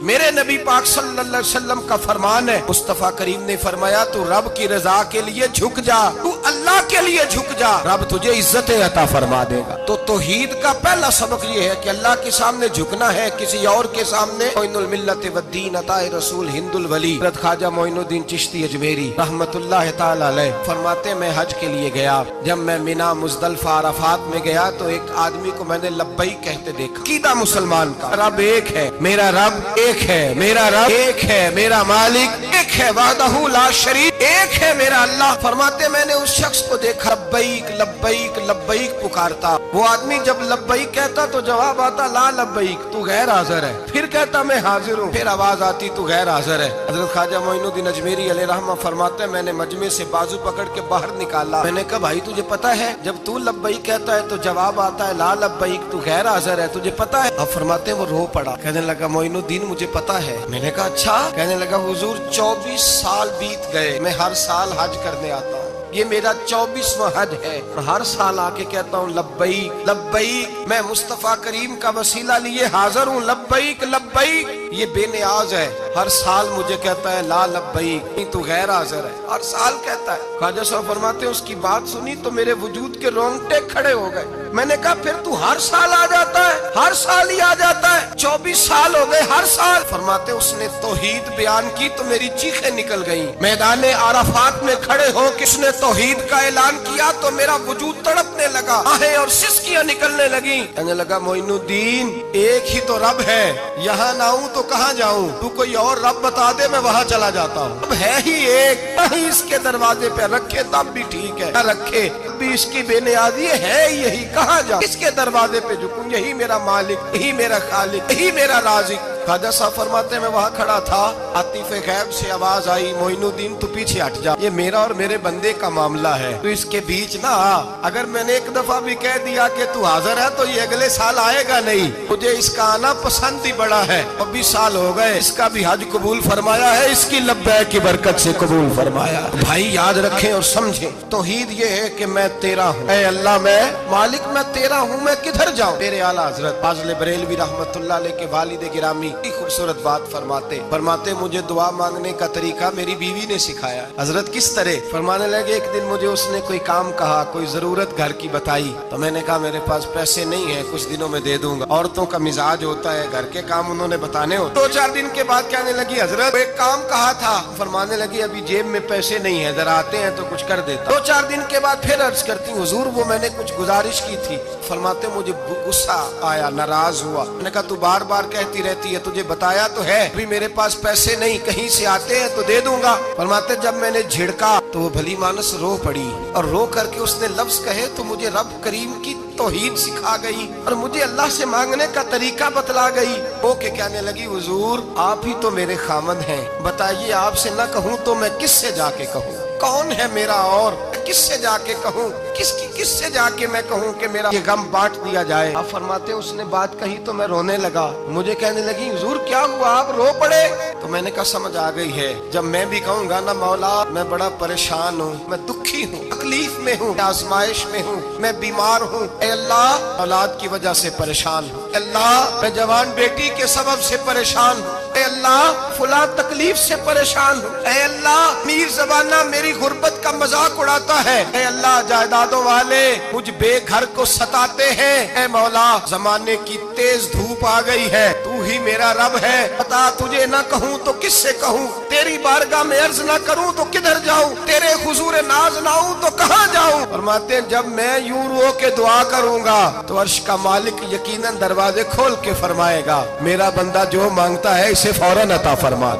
میرے نبی پاک صلی اللہ علیہ وسلم کا فرمان ہے، مصطفیٰ کریم نے فرمایا تو رب کی رضا کے لیے جھک جا، تو اللہ کے لیے جھک جا، رب تجھے عزت عطا فرما دے گا۔ تو توحید کا پہلا سبق یہ ہے کہ اللہ کے سامنے جھکنا ہے، کسی اور کے سامنے۔ معین الملت والدین عطا رسول ہند الولی حضرت خواجہ معین الدین چشتی اجمیری رحمت اللہ تعالی علیہ فرماتے میں حج کے لیے گیا، جب میں مینا مزدلفہ عرفات میں گیا تو ایک آدمی کو میں نے لبیک کہتے دیکھا۔ عقیدہ مسلمان کا رب ایک ہے، میرا رب ایک ہے، میرا رب ایک ہے، میرا مالک ایک ہے، وحدہ لا شریک ایک ہے میرا اللہ۔ فرماتے میں نے اس شخص کو دیکھا لبیک لبیک لبیک پکارتا، وہ آدمی جب لبیک کہتا تو جواب آتا لا لبیک، تو غیر حاضر ہے، پھر کہتا میں حاضر ہوں، پھر آواز آتی تو غیر حاضر ہے۔ حضرت خواجہ معین الدین اجمیری علیہ رحمہ فرماتے میں نے مجمع سے بازو پکڑ کے باہر نکالا، میں نے کہا بھائی تجھے پتا ہے جب تو لبیک کہتا ہے تو جواب آتا ہے لا لبیک، تو غیر حاضر ہے، تجھے پتا ہے؟ اب فرماتے وہ رو پڑا، کہنے لگا معین الدین مجھے پتا ہے۔ میں نے کہا اچھا؟ کہنے لگا حضور 24 سال بیت گئے، میں ہر سال حج کرنے آتا ہوں، یہ میرا 24واں حج ہے، اور ہر سال آ کے کہتا ہوں لبیک لبیک، میں مصطفیٰ کریم کا وسیلہ لیے حاضر ہوں، لبیک لبیک۔ یہ بے نیاز ہے، ہر سال مجھے کہتا ہے لا لبیک، نہیں تو غیر حاضر ہے، ہر سال کہتا ہے۔ خواجہ صاحب فرماتے ہیں اس کی بات سنی تو میرے وجود کے رونگٹے کھڑے ہو گئے۔ میں نے کہا پھر تو ہر سال آ جاتا ہے، ہر سال ہی آ جاتا ہے، 24 سال ہو گئے ہر سال۔ فرماتے اس نے توحید بیان کی تو میری چیخیں نکل گئیں، میدان عرفات میں کھڑے ہو کس نے توحید کا اعلان کیا تو میرا وجود تڑپنے لگا، آہیں اور سسکیاں نکلنے لگیں۔ کہنے لگا معین الدین ایک ہی تو رب ہے، یہاں نہ ہوں تو کہاں جاؤں، تو کوئی اور رب بتا دے میں وہاں چلا جاتا ہوں، اب ہے ہی ایک، کہیں اس کے دروازے پہ رکھے تب بھی ٹھیک ہے، نہ رکھے بھی اس کی بے نیازی ہے یہی، کہاں جاؤں، اس کے دروازے پہ جھکوں، یہی میرا مالک، یہی میرا خالق، یہی میرا رازق۔ خواجہ صاحب فرماتے میں وہاں کھڑا تھا، عاطف غیب سے آواز آئی معین الدین تو پیچھے ہٹ جا، یہ میرا اور میرے بندے کا معاملہ ہے، تو اس کے بیچ نہ آ، اگر میں نے ایک دفعہ بھی کہہ دیا کہ تو حاضر ہے تو یہ اگلے سال آئے گا نہیں، مجھے اس کا آنا پسند ہی بڑا ہے، 24 سال ہو گئے، اس کا بھی حج قبول فرمایا ہے، اس کی لبیک کی برکت سے قبول فرمایا۔ بھائی یاد رکھیں اور سمجھیں، توحید یہ ہے کہ میں تیرا ہوں، اے اللہ میں مالک میں تیرا ہوں، میں کدھر جاؤں؟ میرے اعلیٰ حضرت فاضل بریلوی رحمت اللہ علیہ کے والد گرامی خوبصورت بات فرماتے مجھے دعا مانگنے کا طریقہ میری بیوی نے سکھایا۔ حضرت کس طرح؟ فرمانے لگے ایک دن مجھے اس نے کوئی کام کہا، کوئی ضرورت گھر کی بتائی، تو میں نے کہا میرے پاس پیسے نہیں ہیں، کچھ دنوں میں دے دوں گا، عورتوں کا مزاج ہوتا ہے گھر کے کام انہوں نے بتانے ہوتے۔ 2-4 دن کے بعد کہنے لگی حضرت ایک کام کہا تھا، فرمانے لگی ابھی جیب میں پیسے نہیں ہیں، ذرا آتے ہیں تو کچھ کر دیتا۔ 2-4 دن کے بعد پھر عرض کرتی حضور وہ میں نے کچھ گزارش کی تھی، فرماتے مجھے غصہ آیا، ناراض ہوا، میں نے کہا تو بار بار کہتی رہتی ہے، تجھے بتایا تو ہے ابھی میرے پاس پیسے نہیں، کہیں سے آتے ہیں تو دے دوں گا۔ فرماتے جب میں نے جھڑکا تو وہ بھلی مانس رو پڑی، اور رو کر کے اس نے لفظ کہے تو مجھے رب کریم کی توحید سکھا گئی اور مجھے اللہ سے مانگنے کا طریقہ بتلا گئی۔ وہ کہ کہنے لگی حضور آپ ہی تو میرے خامد ہیں، بتائیے آپ سے نہ کہوں تو میں کس سے جا کے کہوں؟ کون ہے میرا اور کس سے جا کے کہوں؟ کس سے جا کے میں کہوں کہ میرا یہ غم بانٹ دیا جائے؟ آپ فرماتے اس نے بات کہی تو میں رونے لگا، مجھے کہنے لگی حضور کیا ہوا آپ رو پڑے؟ تو میں نے کہا سمجھ آ گئی ہے، جب میں بھی کہوں گا نا مولا میں بڑا پریشان ہوں، میں دکھی ہوں، تکلیف میں ہوں، آزمائش میں ہوں، میں بیمار ہوں، اے اللہ اولاد کی وجہ سے پریشان ہوں، اے اللہ میں جوان بیٹی کے سبب سے پریشان ہوں، اے اللہ فلاں تکلیف سے پریشان ہوں، اے اللہ میر زبانہ میری غربت کا مذاق اڑاتا ہے، اے اللہ جائیدادوں والے مجھ بے گھر کو ستاتے ہیں، اے مولا زمانے کی تیز دھوپ آ گئی ہے، تو ہی میرا رب ہے، بتا تجھے نہ کہوں تو کس سے کہوں، تیری بارگاہ میں عرض نہ کروں تو کدھر جاؤں، تیرے حضور ناز نہ ہوں تو کہاں جاؤں؟ فرماتے ہیں جب میں یوں رو کے دعا کروں گا تو عرش کا مالک یقیناً دروازے کھول کے فرمائے گا میرا بندہ جو مانگتا ہے اسے فوراً عطا فرما۔